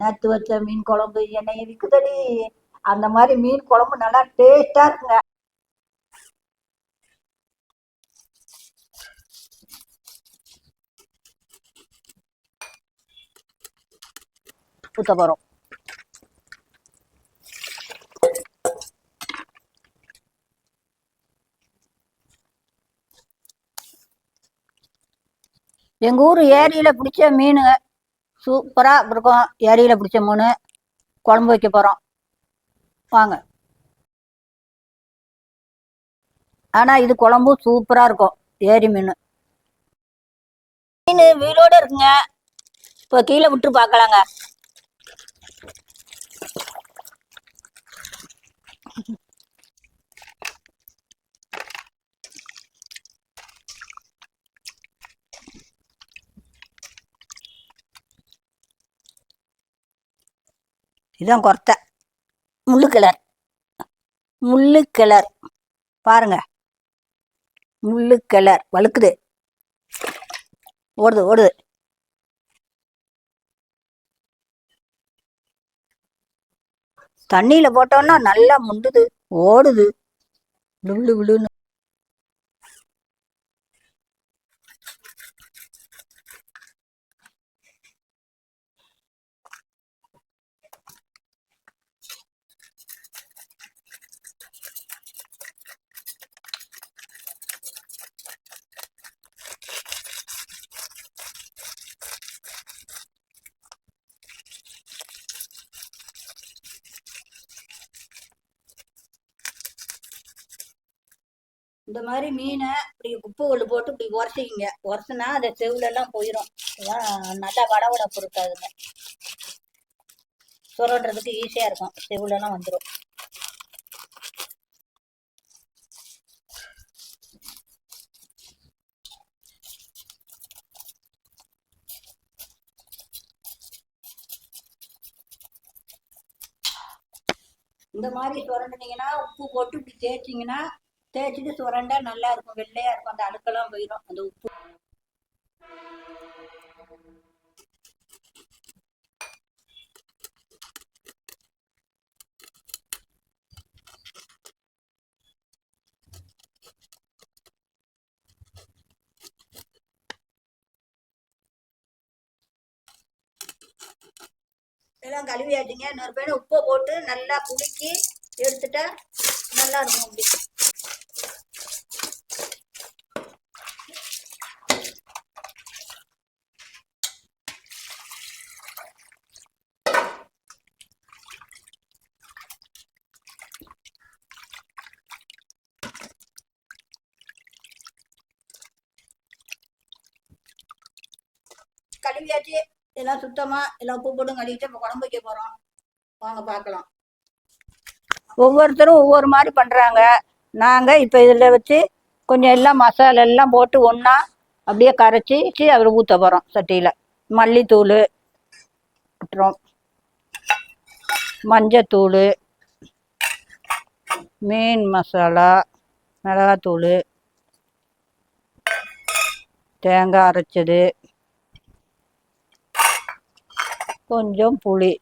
நேற்று வச்ச மீன் குழம்பு என்னை இருக்குதடி. அந்த மாதிரி மீன் குழம்பு நல்லா டேஸ்டா இருக்குங்க. ஊத்த போறோம். எங்க ஊர் ஏரியில பிடிச்ச மீன் சூப்பரா இருக்கும். ஏரியில பிடிச்ச மீன் குழம்பு வைக்க போறோம் வாங்க. ஆனா இது குழம்பும் சூப்பரா இருக்கும். ஏரி மீன் மீன் வீடோட இருக்குங்க. இப்போ கீழே விட்டு பார்க்கலாங்க. இதுதான் கொர்த்தை. முள்ளு கிளர் பாருங்க. முள்ளு கிளர் வழுக்குது. ஓடுது ஓடுது. தண்ணியில போட்டோம்னா நல்லா முண்டுது, ஓடுது விழு விழுன்னு. இந்த மாதிரி மீனை இப்படி உப்பு கொள்ளு போட்டு இப்படி உரசிக்கிங்க. உரசுனா அந்த செவுல எல்லாம் போயிடும். நல்லா வடவடப்பு இருக்காதுங்க. சுரண்டுறதுக்கு ஈஸியா இருக்கும். செவுல எல்லாம் வந்துடும். இந்த மாதிரி சுரண்டுனீங்கன்னா உப்பு போட்டு இப்படி தேய்ச்சிங்கன்னா, தேய்ச்சிட்டு சுரண்டா நல்லா இருக்கும். வெள்ளையா இருக்கும். அந்த அழுக்கெல்லாம் போயிடும் அந்த உப்பு. எல்லாம் கழுவியாச்சுங்க. இன்னொரு பேர் உப்பை போட்டு நல்லா குலுக்கி எடுத்துட்டா நல்லா இருக்கும். அப்படி கழுவியாச்சு. எல்லாம் சுத்தமா எல்லாம் உப்பு போட்டு கழுவிட்டு இப்போ குழம்பு வைக்க போறோம். வாங்க பார்க்கலாம். ஒவ்வொருத்தரும் ஒவ்வொரு மாதிரி பண்றாங்க. நாங்க இப்ப இதுல வச்சு கொஞ்சம் எல்லாம் மசாலா எல்லாம் போட்டு ஒண்ணா அப்படியே கரைச்சி அதில் ஊற்ற போறோம். சட்டியில மல்லித்தூள், அப்புறம் மஞ்சத்தூள், மீன் மசாலா, மிளகாத்தூள், தேங்காய் அரைச்சது, கொஞ்சம் புளி,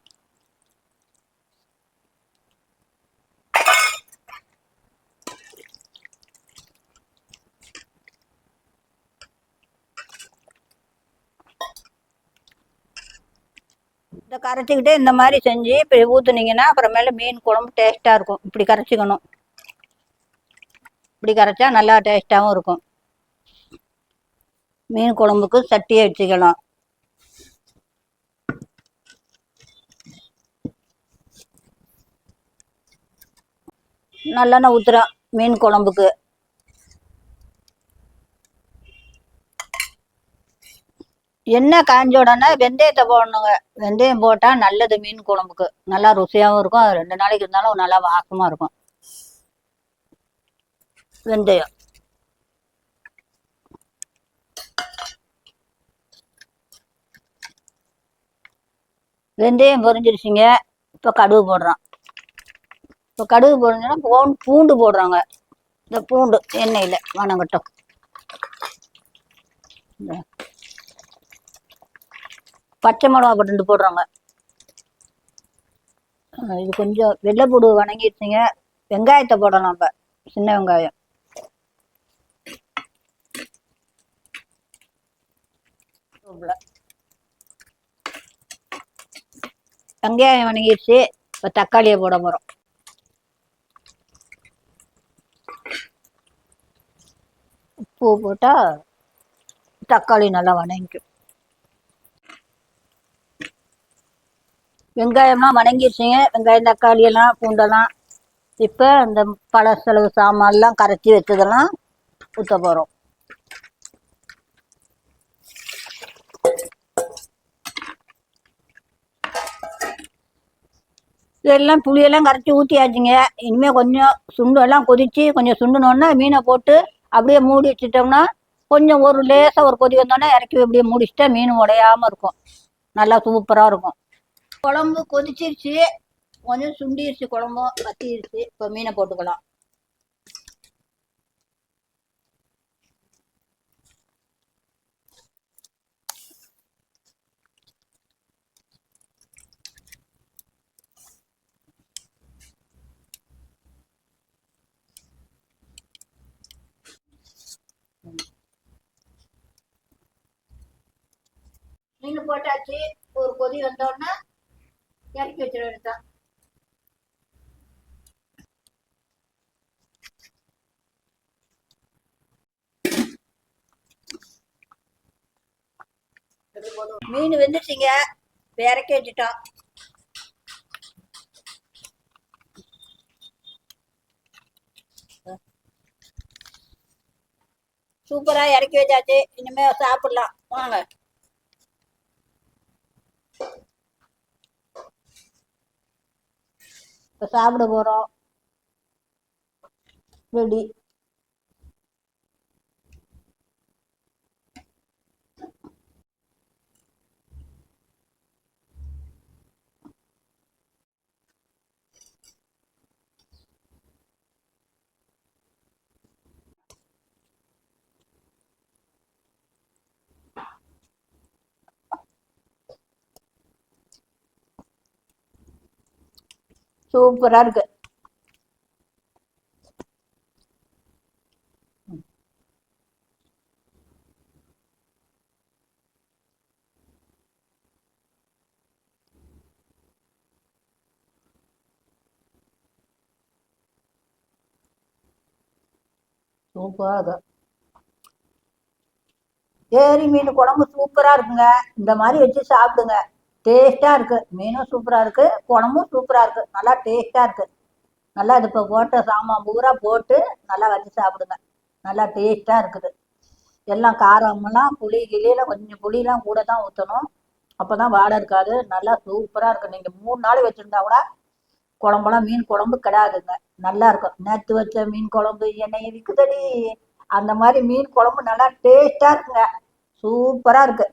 இதை கரைச்சிக்கிட்டே இந்த மாதிரி செஞ்சு இப்படி ஊற்றுனீங்கன்னா அப்புறமேல மீன் குழம்பு டேஸ்ட்டாக இருக்கும். இப்படி கரைச்சிக்கணும். இப்படி கரைச்சா நல்லா டேஸ்ட்டாகவும் இருக்கும். மீன் குழம்புக்கு சட்டியை வச்சுக்கலாம். நல்லெண்ணெய் ஊற்றுறோம் மீன் குழம்புக்கு. எண்ணெய் காஞ்ச உடனே வெந்தயத்தை போடணுங்க. வெந்தயம் போட்டால் நல்லது மீன் குழம்புக்கு. நல்லா ருசியாகவும் இருக்கும். அது 2 நாளைக்கு இருந்தாலும் நல்லா வாசமாக இருக்கும். வெந்தயம் வெந்தயம் பொரிஞ்சிருச்சுங்க. இப்போ கடுகு போடுறோம். இப்போ கடுகு பொரிஞ்சுன்னா பூண்டு போடுறாங்க. இந்த பூண்டு எண்ணெயில் வணங்கட்டும். பச்சை மிளகா போட்டு போடுறாங்க. இது கொஞ்சம் வெள்ளைப்பூடு வணங்கிடுச்சுங்க. வெங்காயத்தை போடணும். நம்ம சின்ன வெங்காயம் வெங்காயம் வணங்கிடுச்சு. இப்போ தக்காளியை போட போகிறோம். உப்பு போட்டால் தக்காளி நல்லா வணங்கிக்கும். வெங்காயம்லாம் வணங்கிடுச்சுங்க. வெங்காயம் தக்காளி எல்லாம் பூண்டெல்லாம் இப்போ இந்த பழசெலவு சாமான்லாம் கரைச்சி வச்சதெல்லாம் ஊற்ற போகிறோம். இதெல்லாம் புளியெல்லாம் கரைச்சி ஊற்றியாச்சுங்க. இனிமேல் கொஞ்சம் சுண்டு எல்லாம் கொதித்து கொஞ்சம் சுண்டுனோன்னா மீனை போட்டு அப்படியே மூடி வச்சுட்டோம்னா கொஞ்சம் ஒரு லேசாக ஒரு கொதி வந்தோடனே இறக்கி அப்படியே மூடிச்சிட்டா மீன் உடையாமல் இருக்கும். நல்லா சூப்பராக இருக்கும். குழம்பு கொதிச்சிருச்சு, கொஞ்சம் சுண்டிருச்சு, குழம்பும் வத்திருச்சு. இப்போ மீனை போட்டுக்கலாம். மீன் போட்டாச்சு. ஒரு கொதி வந்தோடனே இறக்கி வச்சிட வேண்டியதான். மீன் வெந்துச்சுங்க. இறக்கி வச்சுட்டோம். சூப்பரா இறக்கி வச்சாச்சு. இனிமே சாப்பிடலாம் வாங்க. இப்போ சாப்பிட போறோம். ரெடி. சூப்பரா இருக்கு. சூப்பரா இருக்கு. ஏரி மீன் குழம்பு சூப்பரா இருக்குங்க. இந்த மாதிரி வச்சு சாப்பிடுங்க. டேஸ்டா இருக்கு. மீனும் சூப்பரா இருக்கு, குழம்பும் சூப்பரா இருக்கு. நல்லா டேஸ்டா இருக்கு. நல்லா இது இப்போ போட்ட சாமான் பூரா போட்டு நல்லா வச்சு சாப்பிடுங்க. நல்லா டேஸ்டா இருக்குது. எல்லாம் காரமெல்லாம் புளி கிளியில கொஞ்சம் புளியெல்லாம் கூட தான் ஊற்றணும். அப்போ தான் வாடை இருக்காது. நல்லா சூப்பராக இருக்கும். நீங்கள் 3 நாள் வச்சுருந்தா கூட குழம்பெல்லாம் மீன் குழம்பு கிடாதுங்க. நல்லா இருக்கும். நேற்று வச்ச மீன் குழம்பு என்னை இருக்குதடி, அந்த மாதிரி மீன் குழம்பு நல்லா டேஸ்டா இருக்குங்க. சூப்பரா இருக்கு.